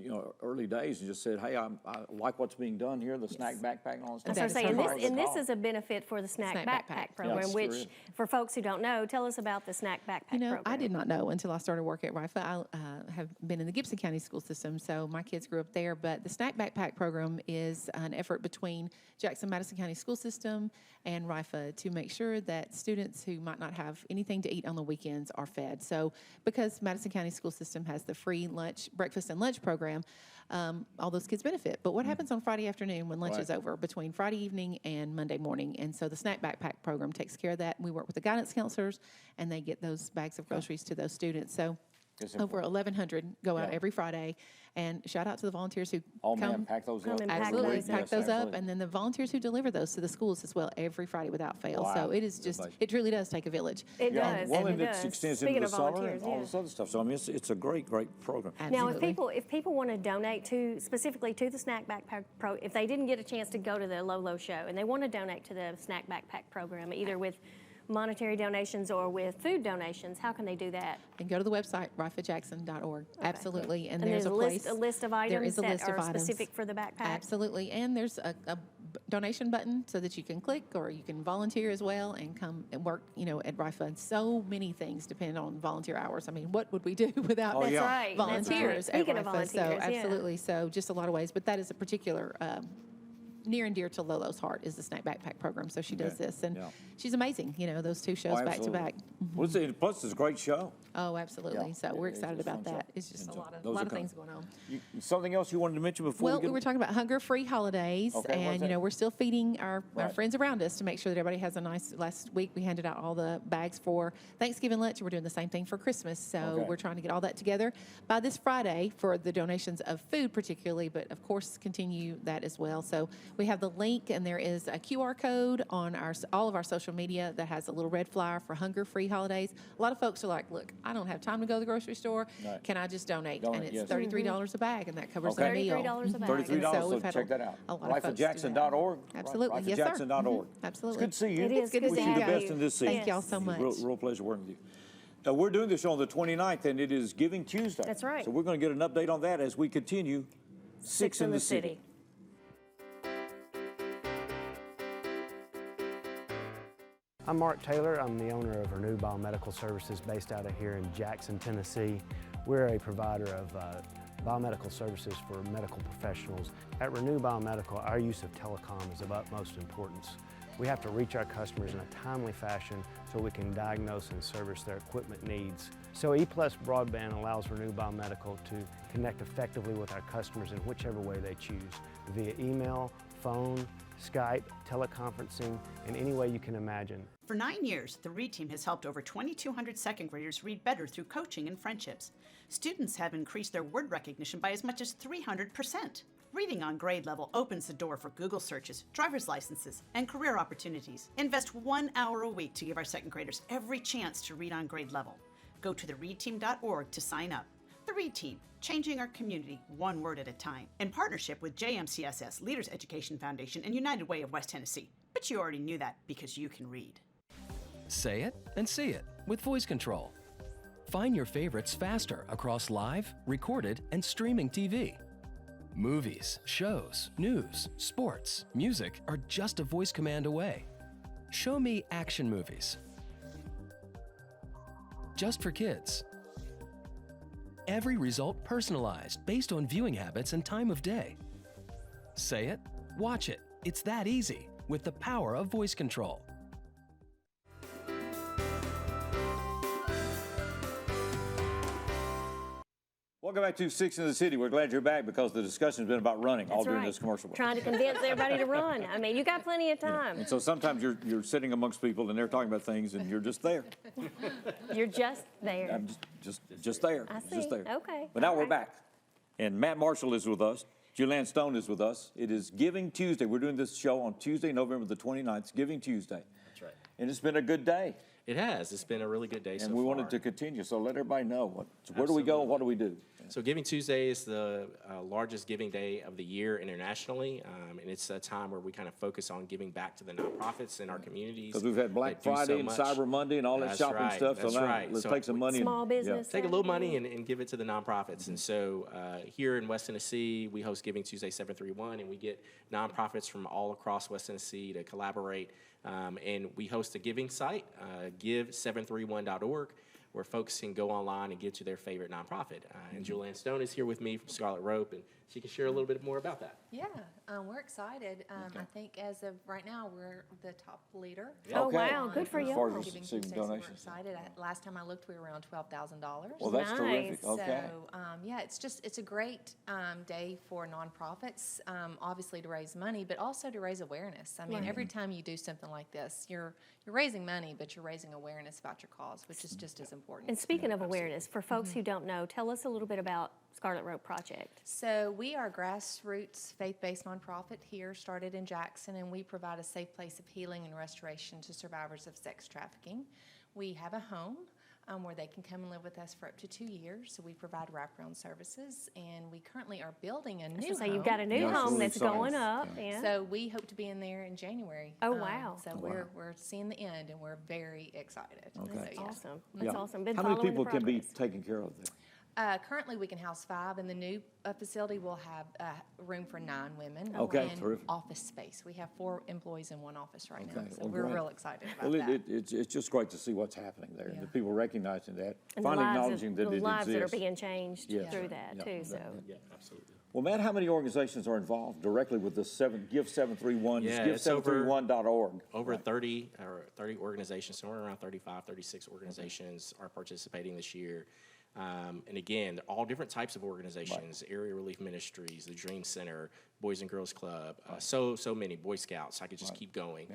early days, and just said, hey, I like what's being done here, the snack backpack and all that stuff. That's what I'm saying. And this is a benefit for the snack backpack program, which for folks who don't know, tell us about the snack backpack program. I did not know until I started work at RIFA. I have been in the Gibson County school system, so my kids grew up there. But the snack backpack program is an effort between Jackson-Madison County School System and RIFA to make sure that students who might not have anything to eat on the weekends are fed. So because Madison County School System has the free breakfast and lunch program, all those kids benefit. But what happens on Friday afternoon when lunch is over, between Friday evening and Monday morning? And so the snack backpack program takes care of that. We work with the guidance counselors, and they get those bags of groceries to those students. So over 1,100 go out every Friday, And shout out to the volunteers who Oh, come. man, pack those up. Absolutely, Yes, pack those up, absolutely. and then the volunteers who deliver those to the schools as well every Friday without fail. Wow. So it is just, it truly does take a village. It does. Well, it and it does. extends Speaking into the of summer volunteers, and all yeah. this other stuff. So, I mean, it's a great, great program. Now, if people want to donate to, specifically to the Snack Backpack Pro, if they didn't get a chance to go to the Lolo show and they want to donate to the Snack Backpack program, either with monetary donations or with food donations, how can they do that? And go to the website, rifajackson.org. Absolutely. And, there's a place. a list of items There is a that list of are items. specific for the backpack. Absolutely. And there's a donation button so that you can click, or you can volunteer as well and come and work, at RIFA. And so many things depend on volunteer hours. I mean, what would we do without That's right. volunteers at Speaking RIFA? of volunteers, so yeah. absolutely. So just a lot of ways. But that is a particular near and dear to Lolo's heart is the Snack Backpack program. So she does this, and she's amazing. Those two shows back to back. Well, plus, it's a great show. Oh, absolutely. Yeah. So we're excited It's a about fun that. show. It's just And a lot those are of coming. things going on. Something else you wanted to mention before Well, we get... we were talking about hunger-free holidays, Okay, what's and that? we're still feeding our friends around us to make sure that everybody has a nice. Last week we handed out all the bags for Thanksgiving lunch. We're doing the same thing for Christmas, so we're trying to get all that together by this Friday for the donations of food, particularly, but of course continue that as well. So we have the link, and there is a QR code on all of our social media that has a little red flyer for hunger-free holidays. A lot of folks are like, "Look, I don't have time to go to the grocery store. Right. Can I just donate?" Donate, And it's yes. $33 a bag, and that covers Okay. the meal. $33 a bag. $33, And so we've had check that out. a lot of folks do that. RIFAJackson.org. Absolutely. Yes, sir. RIFAJackson.org. Absolutely. It's good to see you. It is good to Wish see you the you. best in this season. Thank y'all so much. Real pleasure working with you. We're doing this show on the 29th, and it is Giving Tuesday. That's right. So we're going to get an update on that as we continue Six in the City. I'm Mark Taylor. I'm the owner of Renew Biomedical Services based out of here in Jackson, Tennessee. We're a provider of biomedical services for medical professionals. At Renew Biomedical, our use of telecom is of utmost importance. We have to reach our customers in a timely fashion so we can diagnose and service their equipment needs. So EPlus Broadband allows Renew Biomedical to connect effectively with our customers in whichever way they choose, via email, phone, Skype, teleconferencing, in any way you can imagine. For 9 years, the READ team has helped over 2,200 second graders read better through coaching and friendships. Students have increased their word recognition by as much as 300%. Reading on grade level opens the door for Google searches, driver's licenses, and career opportunities. Invest 1 hour a week to give our second graders every chance to read on grade level. Go to thereadteam.org to sign up. The READ Team, changing our community one word at a time. In partnership with JMCSS, Leaders Education Foundation, and United Way of West Tennessee. But you already knew that because you can read. Say it and see it with voice control. Find your favorites faster across live, recorded, and streaming TV. Movies, shows, news, sports, music are just a voice command away. Show me action movies. Just for kids. Every result personalized based on viewing habits and time of day. Say it, watch it. It's that easy with the power of voice control. Welcome back to Six in the City. We're glad you're back because the discussion's been about running all That's during right. this commercial break. Trying to convince everybody to run. I mean, you got plenty of time. And so sometimes you're sitting amongst people and they're talking about things and you're just there. You're just there. I'm just there. I see. Just there. Okay. But now All we're right. back. And Matt Marshall is with us. Julianne Stone is with us. It is Giving Tuesday. We're doing this show on Tuesday, November the 29th. It's Giving Tuesday. That's right. And it's been a good day. It has. It's been a really good day so And far. we wanted to continue, so let everybody know. Where do we go and what do we do? So Giving Tuesday is the largest giving day of the year internationally, and it's a time where we kind of focus on giving back to the nonprofits in our communities. Because we've had Black Friday and Cyber Monday and all that That's shopping right, stuff, so that's now right. let's So take some money. Small business. Take a little money and give it to the nonprofits. And so here in West Tennessee, we host Giving Tuesday 731, and we get nonprofits from all across West Tennessee to collaborate. And we host a giving site, give731.org, where folks can go online and give to their favorite nonprofit. And Julianne Stone is here with me from Scarlet Rope, and she can share a little bit more about that. Yeah, we're excited. I think as of right now, we're the top leader. Oh, wow. Good for you. As far as Giving receiving Tuesday, so we're donations. excited. Last time I looked, we were around $12,000. Well, that's terrific. Okay. So, yeah, it's a great day for nonprofits, obviously to raise money, but also to raise awareness. I mean, Right. every time you do something like this, you're raising money, but you're raising awareness about your cause, which is just as important. And speaking of awareness, for folks who don't know, tell us a little bit about Scarlet Road Project? So we are a grassroots faith-based nonprofit here, started in Jackson, and we provide a safe place of healing and restoration to survivors of sex trafficking. We have a home where they can come and live with us for up to 2 years. So we provide wraparound services, and we currently are building a new home. So you've got a new home that's going up. Yeah. So we hope to be in there in January. Oh, wow. So we're seeing the end, and we're very excited. Okay. So, That's yeah. awesome. That's awesome. Been How many following the people can be progress. taken care of there? Currently, we can house 5. In the new facility, we'll have room for 9 women. Okay, and terrific. office space. We have 4 employees in 1 office right now, Okay, so well, we're great. real excited about Well, that. it's just great to see what's happening there, and Yeah. the people recognizing that, And finally the lives acknowledging that the it lives that are exists. being changed Yes. through that, Yeah. too. So. Yeah, absolutely. Well, Matt, how many organizations are involved directly with the Give 731? Yeah, Give it's over- 731.org. Over 30 organizations, somewhere around 35, 36 organizations are participating this year. And again, they're all different types of organizations, Area Relief Ministries, the Dream Center, Boys and Girls Club, so many, Boy Scouts, I could just keep going,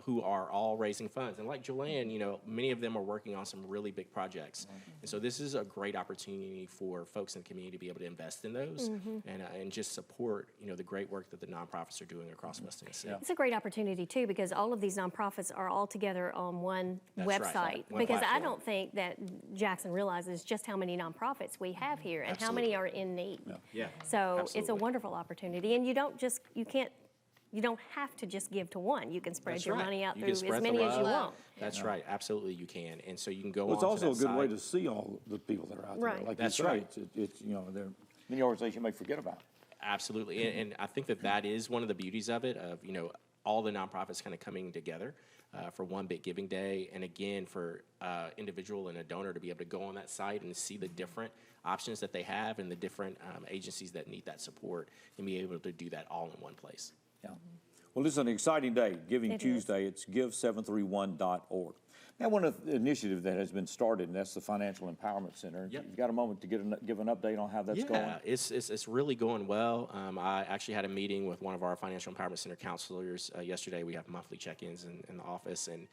who are all raising funds. And like Joanne, many of them are working on some really big projects. And so this is a great opportunity for folks in the community to be able to invest in those and just support, the great work that the nonprofits are doing across West Tennessee. It's a great opportunity, too, because all of these nonprofits are all together on one That's website. right. One Because I platform. don't think that Jackson realizes just how many nonprofits we have here and how many are in need. Yeah. So it's a Absolutely. wonderful opportunity, and you don't have to just give to one. You can spread That's your right. money out You through can as spread the many as you love. want. That's right, absolutely you can. And so you can go Well, it's on also to a that good way site. to see all the people that are out there. Right. Like That's you say, right. it's there are many organizations you may forget about. Absolutely, and I think that is one of the beauties of it, of all the nonprofits kind of coming together for one big giving day, and again for individual and a donor to be able to go on that site and see the different options that they have and the different agencies that need that support, and be able to do that all in one place. Yeah. Well, this is an exciting day, Giving It Tuesday. It's give731.org. Now, one of the initiatives that has been started, and that's the Financial Empowerment Center. Yep. You've got a moment to give an update on how that's going? Yeah, it's really going well. I actually had a meeting with one of our Financial Empowerment Center counselors yesterday. We have monthly check-ins in the office, and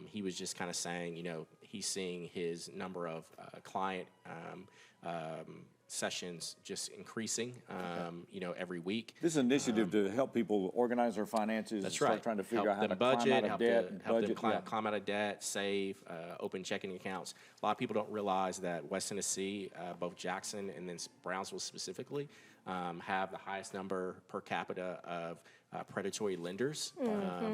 he was just kind of saying, he's seeing his number of client sessions just increasing, every week. This is an initiative to help people organize their finances. That's and start right. trying to figure Help out how them to budget, climb out of help debt. them, and help them budget. climb out of debt, save, open checking accounts. A lot of people don't realize that West Tennessee, both Jackson and then Brownsville specifically, have the highest number per capita of predatory lenders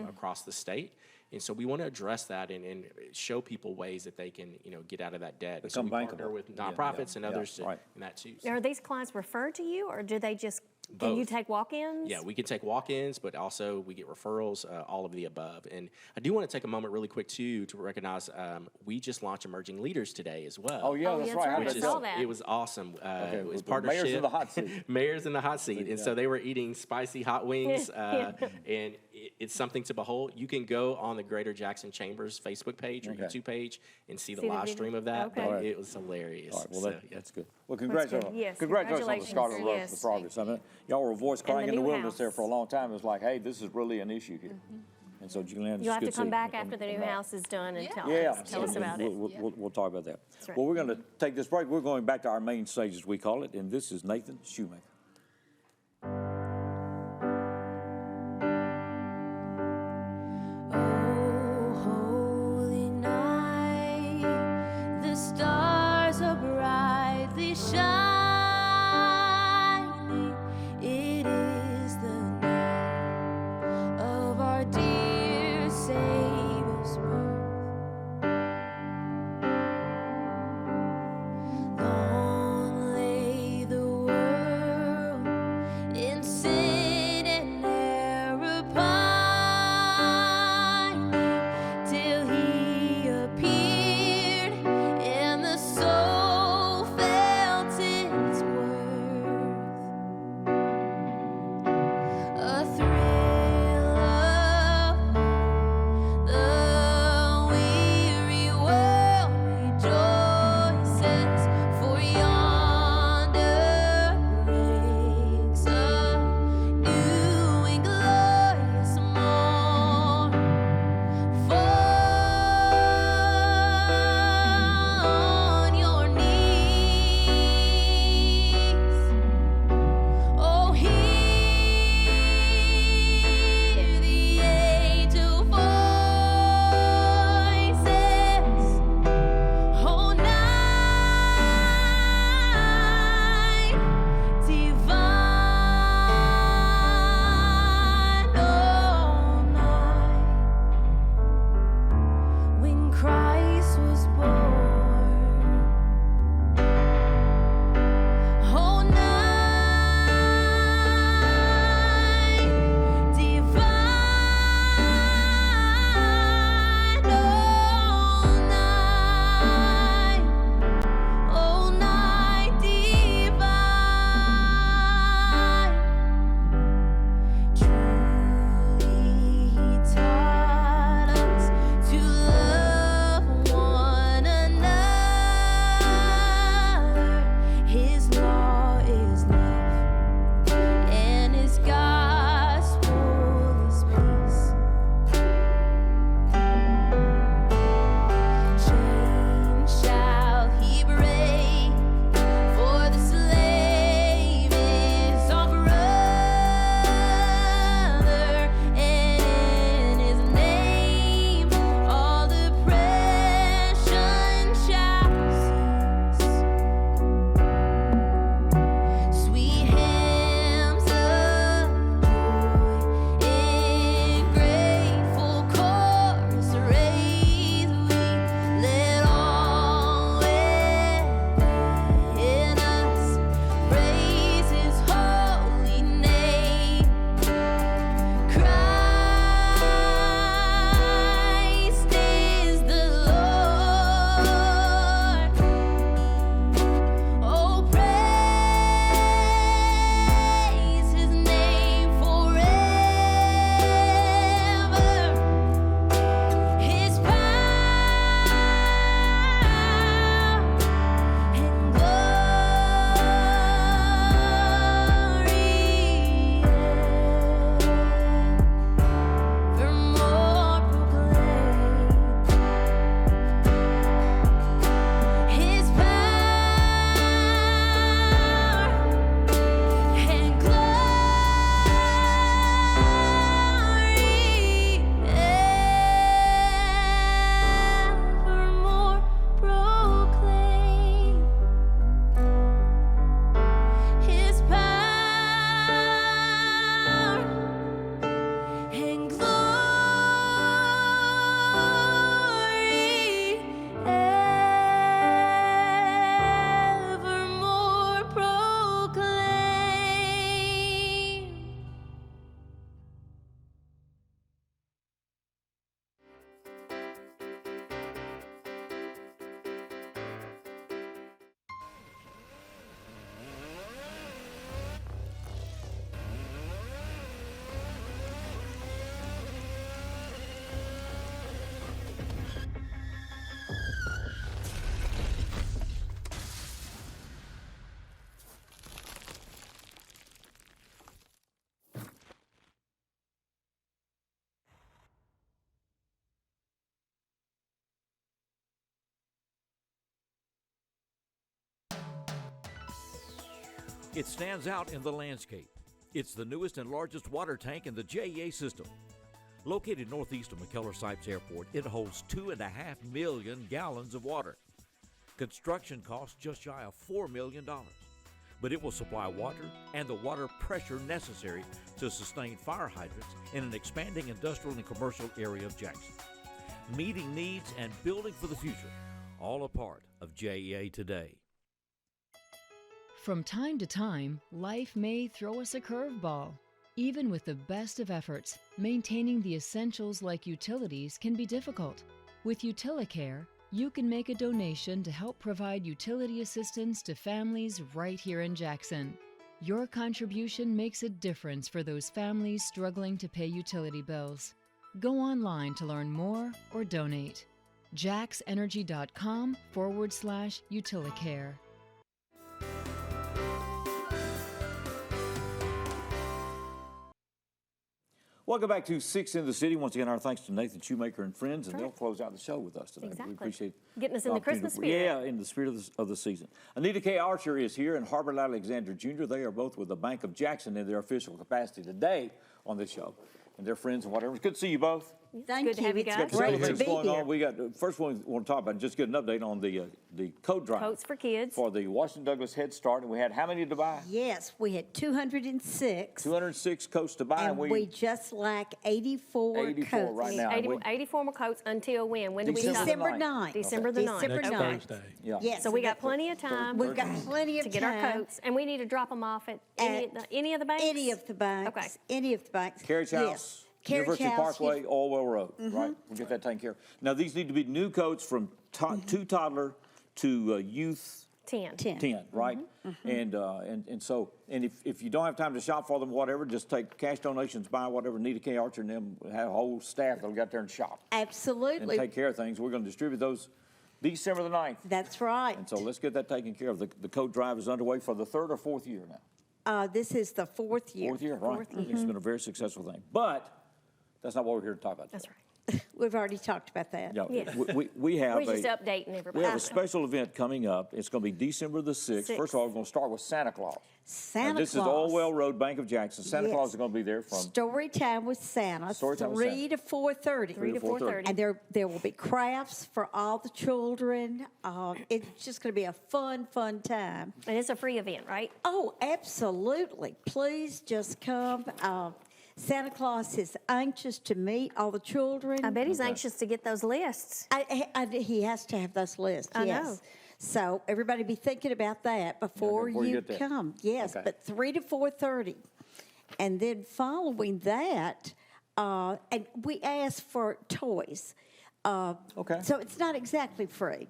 across the state. And so we want to address that and show people ways that they can, get out of that debt. And so Become we partner bankable. with Yeah, nonprofits and yeah, others right. in that too. Are these clients referred to you, or do they just, can you Both. take walk-ins? Yeah, we can take walk-ins, but also we get referrals, all of the above. And I do want to take a moment really quick, too, to recognize we just launched Emerging Leaders today as well. Oh, yeah, that's right. How did Which that is, go? it was awesome. It was with the partnership. mayors in the hot seat. Mayors in the hot seat. And so they were eating spicy hot wings, and it's something to behold. You can go on the Greater Jackson Chambers Facebook page or YouTube page and see the See the live video? stream of that, Okay. but All right. it was hilarious. All right, well, So, that's good. Well, good. congratulations. Yes, Congratulations on the Scarlet Road yes. for the progress. I mean, y'all were a voice And crying the in the new wilderness there house. for a long time. It was like, hey, this is really an issue here. And so, Julianne, You'll have to it's good come seeing back you after the come new back. house is done and tell Yeah, us about it. We'll talk about that. That's right. Well, we're going to take this break. We're going back to our main stage, as we call it, and this is Nathan Shoemaker. Holy night, the stars are brightly shining. It is the night of our dear Savior's birth. Long lay the world It stands out in the landscape. It's the newest and largest water tank in the JEA system. Located northeast of McKellar-Sipes Airport, it holds 2.5 million gallons of water. Construction costs just shy of $4 million. But it will supply water and the water pressure necessary to sustain fire hydrants in an expanding industrial and commercial area of Jackson. Meeting needs and building for the future, all a part of JEA today. From time to time, life may throw us a curveball. Even with the best of efforts, maintaining the essentials like utilities can be difficult. With UtiliCare, you can make a donation to help provide utility assistance to families right here in Jackson. Your contribution makes a difference for those families struggling to pay utility bills. Go online to learn more or donate. jaxenergy.com/UtiliCare. Welcome back to 6 in the City. Once again, our thanks to Nathan Shoemaker and friends, and they'll close out the show with us today. Exactly. We appreciate getting us in the Christmas spirit. Yeah, in the spirit of the season. Anita K. Archer is here, and Harbert Alexander Jr. They are both with the Bank of Jackson in their official capacity today on this show, and they're friends and whatever. It's good to see you both. Thank you. Have you guys. Great to be going on. We got first one we want to talk about. Just get an update on the coat drive. Coats for kids. For the Washington Douglas Head Start, and we had how many to buy? Yes, we had 206. 206 coats to buy, and we just lack 84 coats. Right now. 84 more coats until when? When do we stop? December 9th. December the 9th. December 9th. Thursday. Yeah. Yes. So we got plenty of time. We've got plenty of to get time our coats, and we need to drop them off at any of the banks. Any of the banks. Okay. Any of the banks. Carriage House. Yes. University House, Parkway, Allwell Road, right? We'll get that taken care of. Now, these need to be new coats from two toddler to youth 10, right? And so if you don't have time to shop for them, whatever, just take cash donations, buy whatever. Nita K. Archer and them have a whole staff that'll get out there and shop. Absolutely. And take care of things. We're going to distribute those December the 9th. That's right. And so let's get that taken care of. The coat drive is underway for the 3rd or 4th year now. This is the 4th year. 4th year, right. It's been a very successful thing. But that's not what we're here to talk about today. That's right. We've already talked about that. Yeah, Yes. we have We're just updating everybody. We have a special event coming up. It's going to be December the 6th. First of all, we're going to start with Santa Claus. This is Allwell Road, Bank of Jackson. Santa Claus is going to be there from Story Time with Santa, 3 to 4:30. 3 to 4:30. And there will be crafts for all the children. It's just going to be a fun time. And it's a free event, right? Oh, absolutely. Please just come. Santa Claus is anxious to meet all the children. I bet he's anxious to get those lists. He has to have those lists, I yes. know. So everybody be thinking about that before you come. Yes, but 3 to 4:30. And then following that, and we ask for toys. So it's not exactly free.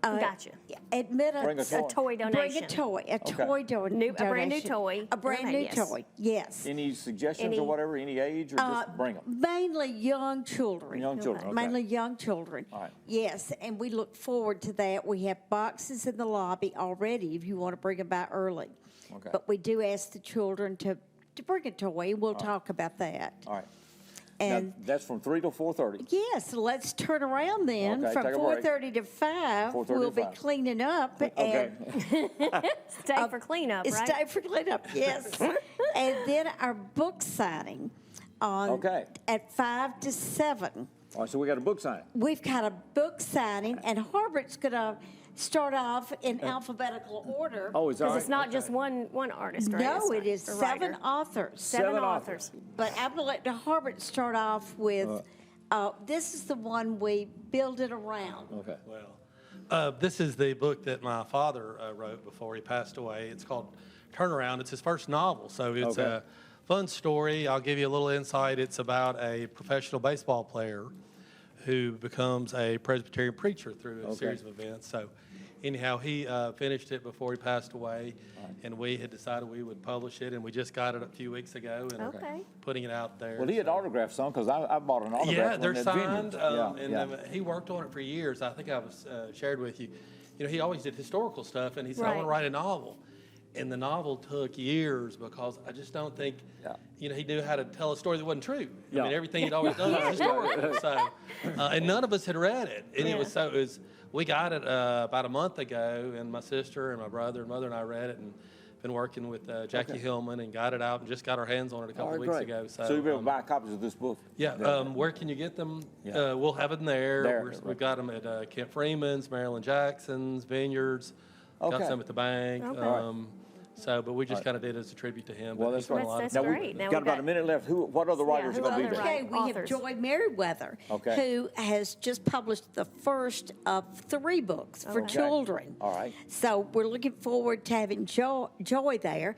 Gotcha. Admit Bring a toy donation. Bring a toy. A toy donation. A brand new toy. A brand new toy. Yes. Any suggestions or whatever, any age, or just bring them? Mainly young children. Young children, okay. Mainly young children. All right. Yes, and we look forward to that. We have boxes in the lobby already if you want to bring them by early. Okay. But we do ask the children to bring a toy. We'll talk about that. All right. And now, that's from 3 to 4:30. yes, let's turn around then. Okay, From take a break. 4:30 to 5, 4:30 we'll to be 5. cleaning up. Okay. Stay for cleanup, right? Stay for cleanup, yes. And then our book signing at 5 to 7. All right, so we got a book signing. We've got a book signing, and Harbert's going to start off in alphabetical order. Oh, is that Because right? it's not just one artist, right? No, It's it is a 7 writer. authors. 7 authors. But I'm going to let Harbert start off with, this is the one we build it around. Okay. Well, this is the book that my father wrote before he passed away. It's called Turnaround. It's his first novel, so it's a fun story. I'll give you a little insight. It's about a professional baseball player who becomes a Presbyterian preacher through a series of events. So anyhow, he finished it before he passed away, and we had decided we would publish it, and we just got it a few weeks ago and putting it out there. Well, he had autographed some because I bought an autograph. Yeah, they're one signed, at he worked on it for years. I think I was shared with you. You know, he always did historical stuff, and he said, I want to write a novel. And the novel took years because I just don't think, you know, he knew how to tell a story that wasn't true. I mean, everything he'd always done was historical. So, and none of us had read it. And we got it about a month ago, and my sister and my brother and mother and I read it, and been working with Jackie Hillman and got it out and just got our hands on it a couple of weeks great. ago. So you'll be able to buy copies of this book? Yeah. Where can you get them? Yeah. We'll have them there. Right. We've got them at Kent Freeman's, Marilyn Jackson's, Vineyards. Got some at the bank. But we just kind of did it as a tribute to him. Well, that's great. That's great. We've got about a minute left. What other writers are going to be there? Okay, we have Authors. Joy Merriweather, who has just published the first of 3 books for children. All right. So we're looking forward to having Joy there.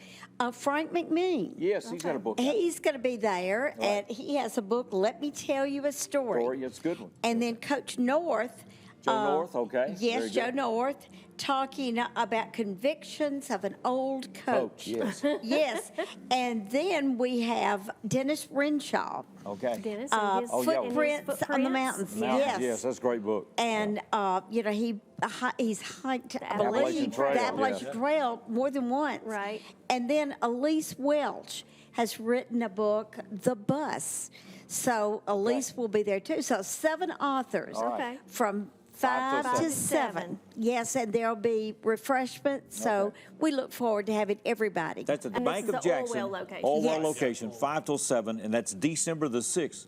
Frank McMean. Yes, he's got a book. He's going to be there, and he has a book, Let Me Tell You a Story. It's a good one. And then Coach North. Joe North, okay. Yes, Very Joe good. North, talking about convictions of an old coach. Yes. Yes. And then we have Dennis Renshaw. Okay. Dennis Footprints on the Mountains. Yes. Yes, that's a great book. And, he's hiked, I believe, Appalachian Trail, the Appalachian yeah. Trail more than once. Right. And then Elise Welch has written a book, The Bus. So Elise will be there too. So 7 authors from 5 to 7. Yes, and there'll be refreshments. So we look forward to having everybody. That's at the Bank of Jackson. Orwell location. Orwell location, 5 till 7, and that's December the 6th.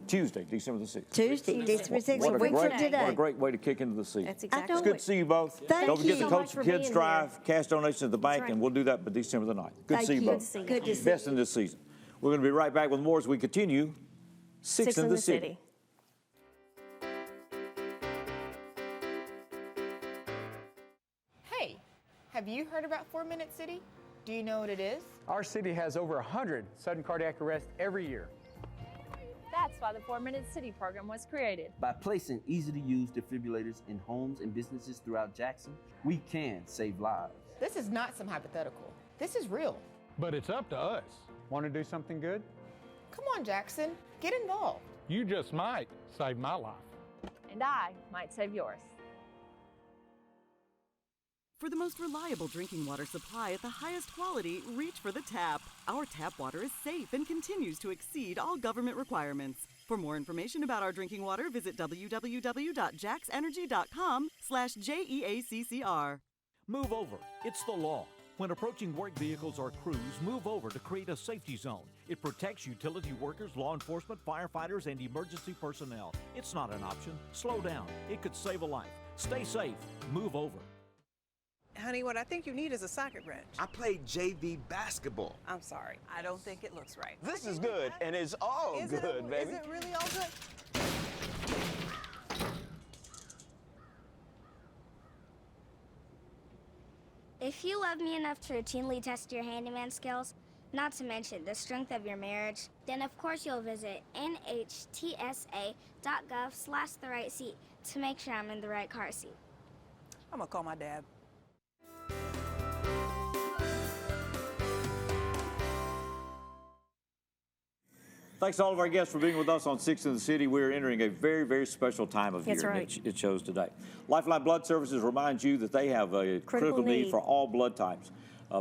Tuesday, December the 6th. Tuesday, December 6th, a week from today. What a great way to kick into the season. That's exactly It's good to see you both. Thank Don't forget you. the So Coach much for Kids being Drive, cash donations at the bank, right. and we'll do that by December the 9th. Good to Thank see you you. both. Good to see Best you. in this season. We're going to be right back with more as we continue Six in the City. Hey, have you heard about 4 Minute City? Do you know what it is? Our city has over 100 sudden cardiac arrests every year. That's why the 4 Minute City program was created. By placing easy-to-use defibrillators in homes and businesses throughout Jackson, we can save lives. This is not some hypothetical. This is real. But it's up to us. Want to do something good? Come on, Jackson. Get involved. You just might save my life. And I might save yours. For the most reliable drinking water supply at the highest quality, reach for the tap. Our tap water is safe and continues to exceed all government requirements. For more information about our drinking water, visit www.jaxenergy.com/JEACCR. Move over. It's the law. When approaching work vehicles or crews, move over to create a safety zone. It protects utility workers, law enforcement, firefighters, and emergency personnel. It's not an option. Slow down. It could save a life. Stay safe. Move over. Honey, what I think you need is a socket wrench. I played JV basketball. I'm sorry. I don't think it looks right. This is good, and it's all good, baby. Is it really all good? If you love me enough to routinely test your handyman skills, not to mention the strength of your marriage, then of course you'll visit nhtsa.gov/therightseat to make sure I'm in the right car seat. I'm gonna call my dad. Thanks to all of our guests for being with us on Six in the City. We're entering a very, very special time of That's year. right. And it shows today. Lifeline Blood Services reminds you that they have a critical need for all blood types.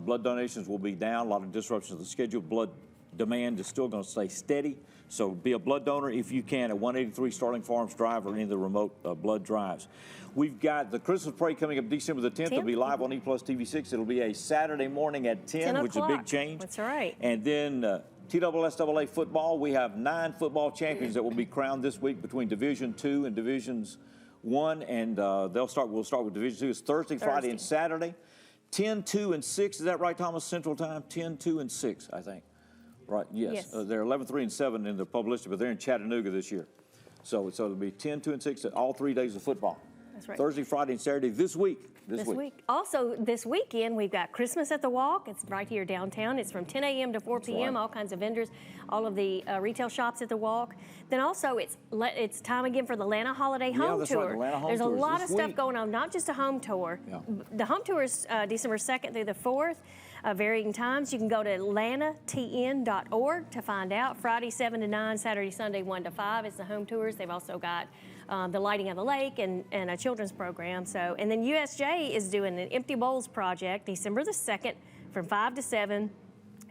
Blood donations will be down. A lot of disruptions of the schedule. Blood demand is still going to stay steady. So be a blood donor if you can at 183 Starling Farms Drive or any of the remote blood drives. We've got the Christmas parade coming up December the 10th. It'll be live on EPlus TV6. It'll be a Saturday morning at 10 which is a big change. That's right. And then TSSAA football, we have 9 football champions that will be crowned this week between Division II and Divisions 1, and we'll start with Division 2. It's Thursday, Friday, and Saturday. 10, 2, and 6. Is that right, Thomas? Central Time? 10, 2, and 6, I think. Right, yes. They're 11, 3, and 7 in the publicity, but they're in Chattanooga this year. So it'll be 10, 2, and 6 all 3 days of football. That's right. Thursday, Friday, and Saturday this week. This week. Also, this weekend, we've got Christmas at the Walk. It's right here downtown. It's from 10 a.m. to 4 p.m. All kinds of vendors, all of the retail shops at the Walk. Then also, it's time again for the Lana Holiday Home Tour. Right, the Lana Home There's a Tours lot this of stuff week. going on, not just a home tour. Yeah. The home tour is December 2nd through the 4th. Varying times. You can go to lanatn.org to find out. Friday 7 to 9, Saturday, Sunday 1 to 5 is the home tours. They've also got the lighting of the lake and a children's program. So, and then USJ is doing an Empty Bowls project December the 2nd from 5 to 7.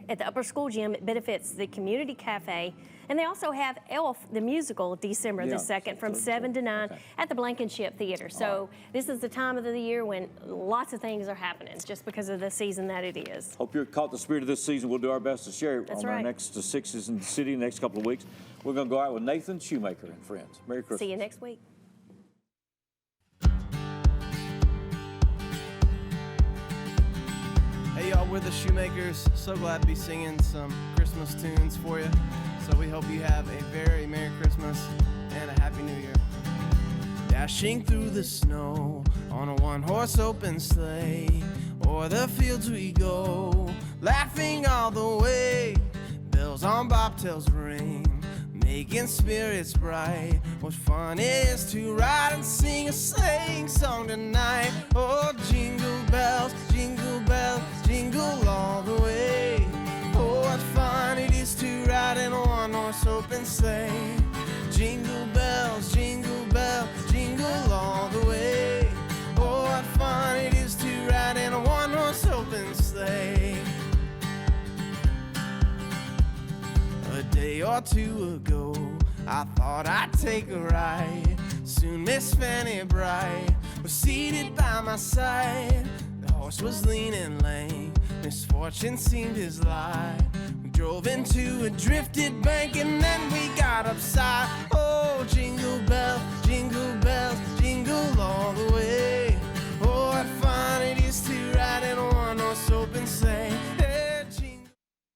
at the upper school gym. It benefits the community cafe. And they also have Elf, the musical, December the 2nd from 7 to 9 at the Blankenship Theater. So this is the time of the year when lots of things are happening just because of the season that it is. Hope you're caught the spirit of this season. We'll do our best to share it on our next Sixes in the City in the next couple of weeks. We're going to go out with Nathan, Shoemaker, and friends. Merry Christmas. See you next week. Hey y'all, we're the Shoemakers. So glad to be singing some Christmas tunes for you. So we hope you have a very Merry Christmas and a Happy New Year. Dashing through the snow on a one-horse open sleigh, o'er the fields we go, laughing all the way. Bells on bobtails ring, making spirits bright. What fun it is to ride and sing a sleighing song tonight. Oh, jingle bells, jingle all the way. Oh, what fun it is to ride in a one-horse open sleigh. Jingle bells, jingle all the way. Oh, what fun it is to ride in a one-horse open sleigh. A day or two ago, I thought I'd take a ride. Soon Miss Fanny Bright was seated by my side. The horse was lean and lame, misfortune seemed his lot. We drove into a drifted bank and then we got upside.